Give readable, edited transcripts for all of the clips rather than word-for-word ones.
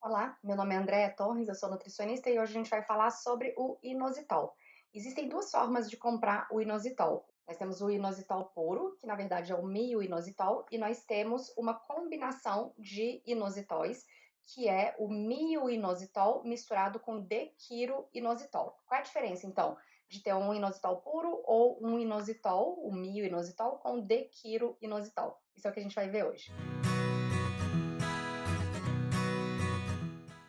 Olá, meu nome é Andréa Torres, eu sou nutricionista e hoje a gente vai falar sobre o inositol. Existem duas formas de comprar o inositol. Nós temos o inositol puro, que na verdade é o mio-inositol, e nós temos uma combinação de inositols, que é o mio-inositol misturado com dequiro-inositol. Qual é a diferença, então, de ter um inositol puro ou um inositol, o mio-inositol, com dequiro-inositol? Isso é o que a gente vai ver hoje.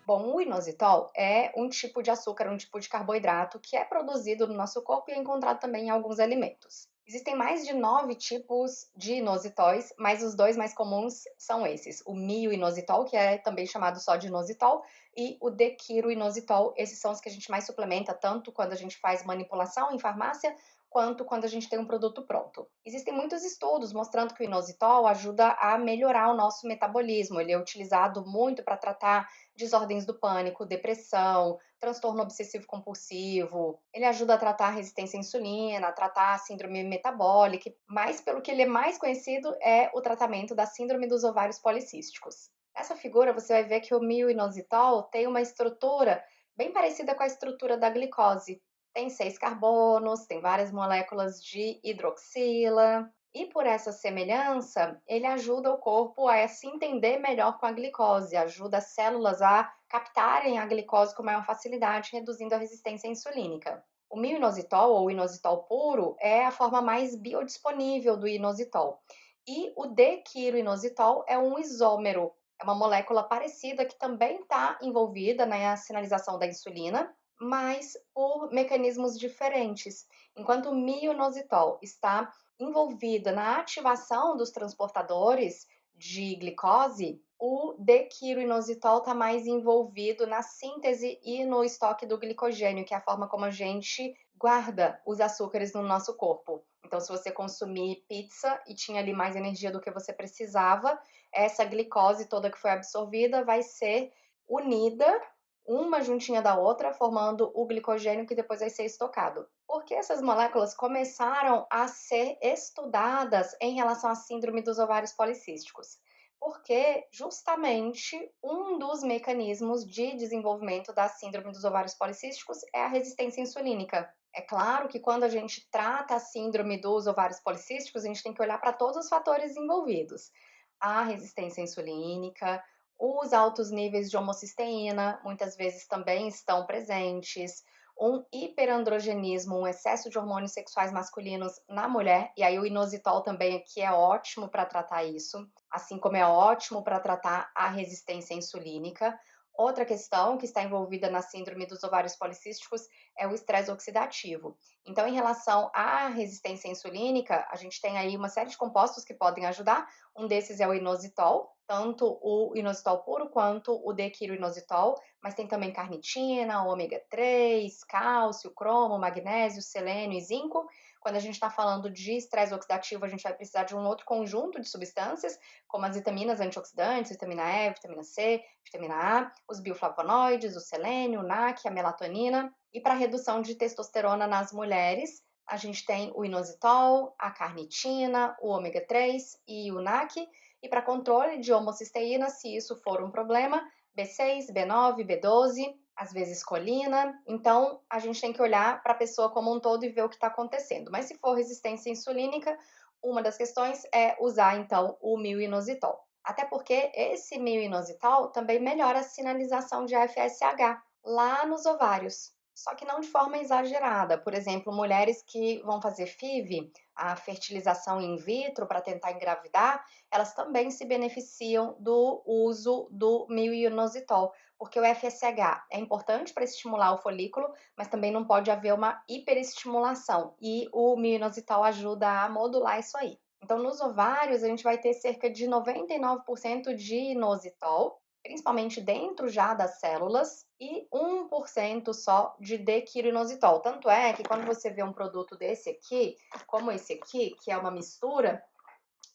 Bom, o inositol é um tipo de açúcar, um tipo de carboidrato que é produzido no nosso corpo e é encontrado também em alguns alimentos. Existem mais de 9 tipos de inositols, mas os dois mais comuns são esses: o mio-inositol, que é também chamado só de inositol, e o dequiro-inositol. Esses são os que a gente mais suplementa, tanto quando a gente faz manipulação em farmácia, quanto quando a gente tem um produto pronto. Existem muitos estudos mostrando que o inositol ajuda a melhorar o nosso metabolismo. Ele é utilizado muito para tratar desordens do pânico, depressão, transtorno obsessivo compulsivo. Ele ajuda a tratar a resistência à insulina, a tratar a síndrome metabólica, mas pelo que ele é mais conhecido é o tratamento da síndrome dos ovários policísticos. Nessa figura você vai ver que o mio-inositol tem uma estrutura bem parecida com a estrutura da glicose. Tem 6 carbonos, tem várias moléculas de hidroxila, e por essa semelhança, ele ajuda o corpo a se entender melhor com a glicose, ajuda as células a captarem a glicose com maior facilidade, reduzindo a resistência insulínica. O mio-inositol, ou inositol puro, é a forma mais biodisponível do inositol. E o dequiroinositol é um isômero, é uma molécula parecida que também está envolvida na sinalização da insulina, mas por mecanismos diferentes. Enquanto o mio-inositol está envolvida na ativação dos transportadores de glicose, o dequiroinositol está mais envolvido na síntese e no estoque do glicogênio, que é a forma como a gente guarda os açúcares no nosso corpo. Então, se você consumir pizza e tinha ali mais energia do que você precisava, essa glicose toda que foi absorvida vai ser unida uma juntinha da outra, formando o glicogênio que depois vai ser estocado. Porque essas moléculas começaram a ser estudadas em relação à síndrome dos ovários policísticos? Porque justamente um dos mecanismos de desenvolvimento da síndrome dos ovários policísticos é a resistência insulínica. É claro que quando a gente trata a síndrome dos ovários policísticos, a gente tem que olhar para todos os fatores envolvidos. A resistência insulínica, os altos níveis de homocisteína muitas vezes também estão presentes, um hiperandrogenismo, um excesso de hormônios sexuais masculinos na mulher, e aí o inositol também aqui é ótimo para tratar isso, assim como é ótimo para tratar a resistência insulínica. Outra questão que está envolvida na síndrome dos ovários policísticos é o estresse oxidativo. Então, em relação à resistência insulínica, a gente tem aí uma série de compostos que podem ajudar. Um desses é o inositol, tanto o inositol puro quanto o dequiroinositol, mas tem também carnitina, ômega 3, cálcio, cromo, magnésio, selênio e zinco. Quando a gente está falando de estresse oxidativo, a gente vai precisar de um outro conjunto de substâncias, como as vitaminas antioxidantes, vitamina E, vitamina C, vitamina A, os bioflavonoides, o selênio, o NAC, a melatonina. E para redução de testosterona nas mulheres, a gente tem o inositol, a carnitina, o ômega 3 e o NAC. E para controle de homocisteína, se isso for um problema, B6, B9, B12, às vezes colina. Então, a gente tem que olhar para a pessoa como um todo e ver o que está acontecendo. Mas se for resistência insulínica, uma das questões é usar, então, o mio-inositol. Até porque esse mio-inositol também melhora a sinalização de FSH lá nos ovários. Só que não de forma exagerada. Por exemplo, mulheres que vão fazer FIV, a fertilização in vitro, para tentar engravidar, elas também se beneficiam do uso do mio-inositol, porque o FSH é importante para estimular o folículo, mas também não pode haver uma hiperestimulação, e o mio-inositol ajuda a modular isso aí. Então, nos ovários, a gente vai ter cerca de 99% de inositol, principalmente dentro já das células, e 1% só de dequiroinositol. Tanto é que quando você vê um produto desse aqui, como esse aqui, que é uma mistura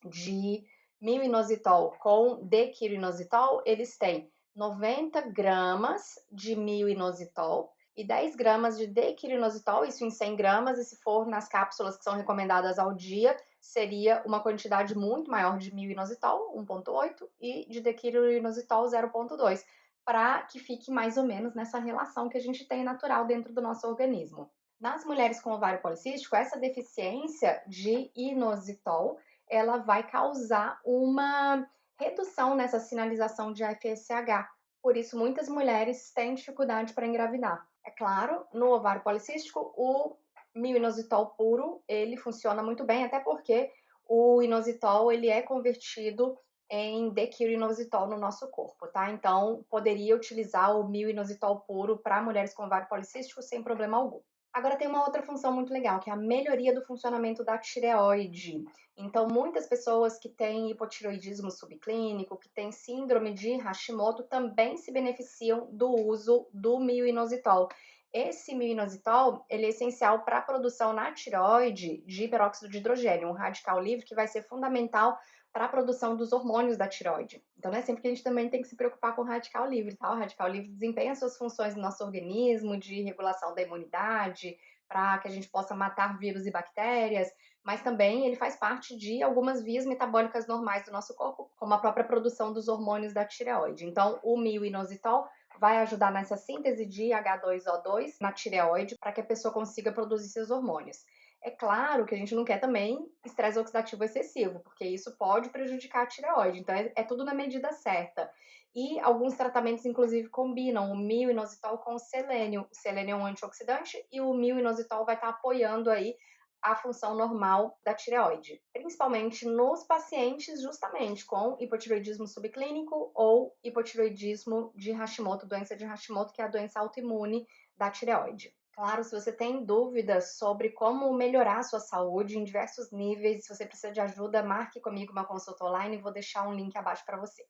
de mil-inositol com dequiroinositol, eles têm 90 gramas de mil-inositol e 10 gramas de dequiroinositol, isso em 100 gramas, e se for nas cápsulas que são recomendadas ao dia, seria uma quantidade muito maior de mil-inositol, 1,8, e de dequiroinositol, 0,2. para que fique mais ou menos nessa relação que a gente tem natural dentro do nosso organismo. Nas mulheres com ovário policístico, essa deficiência de inositol, ela vai causar uma redução nessa sinalização de FSH. Por isso, muitas mulheres têm dificuldade para engravidar. É claro, no ovário policístico, o mioinositol puro, ele funciona muito bem, até porque o inositol, ele é convertido em dequiroinositol no nosso corpo, tá? Então, poderia utilizar o mioinositol puro para mulheres com ovário policístico sem problema algum. Agora tem uma outra função muito legal, que é a melhoria do funcionamento da tireoide. Então, muitas pessoas que têm hipotireoidismo subclínico, que têm síndrome de Hashimoto, também se beneficiam do uso do mioinositol. Esse mioinositol, ele é essencial para a produção na tireoide de peróxido de hidrogênio, um radical livre que vai ser fundamental para a produção dos hormônios da tireoide. Então, não é sempre que a gente também tem que se preocupar com o radical livre, tá? O radical livre desempenha suas funções no nosso organismo, de regulação da imunidade, para que a gente possa matar vírus e bactérias, mas também ele faz parte de algumas vias metabólicas normais do nosso corpo, como a própria produção dos hormônios da tireoide. Então, o mioinositol vai ajudar nessa síntese de H2O2 na tireoide para que a pessoa consiga produzir seus hormônios. É claro que a gente não quer também estresse oxidativo excessivo, porque isso pode prejudicar a tireoide. Então, é tudo na medida certa. E alguns tratamentos, inclusive, combinam o mioinositol com o selênio. O selênio é um antioxidante e o mioinositol vai estar apoiando aí a função normal da tireoide, principalmente nos pacientes justamente com hipotireoidismo subclínico ou hipotireoidismo de Hashimoto, doença de Hashimoto, que é a doença autoimune da tireoide. Claro, se você tem dúvidas sobre como melhorar a sua saúde em diversos níveis, se você precisa de ajuda, marque comigo uma consulta online, vou deixar um link abaixo para você.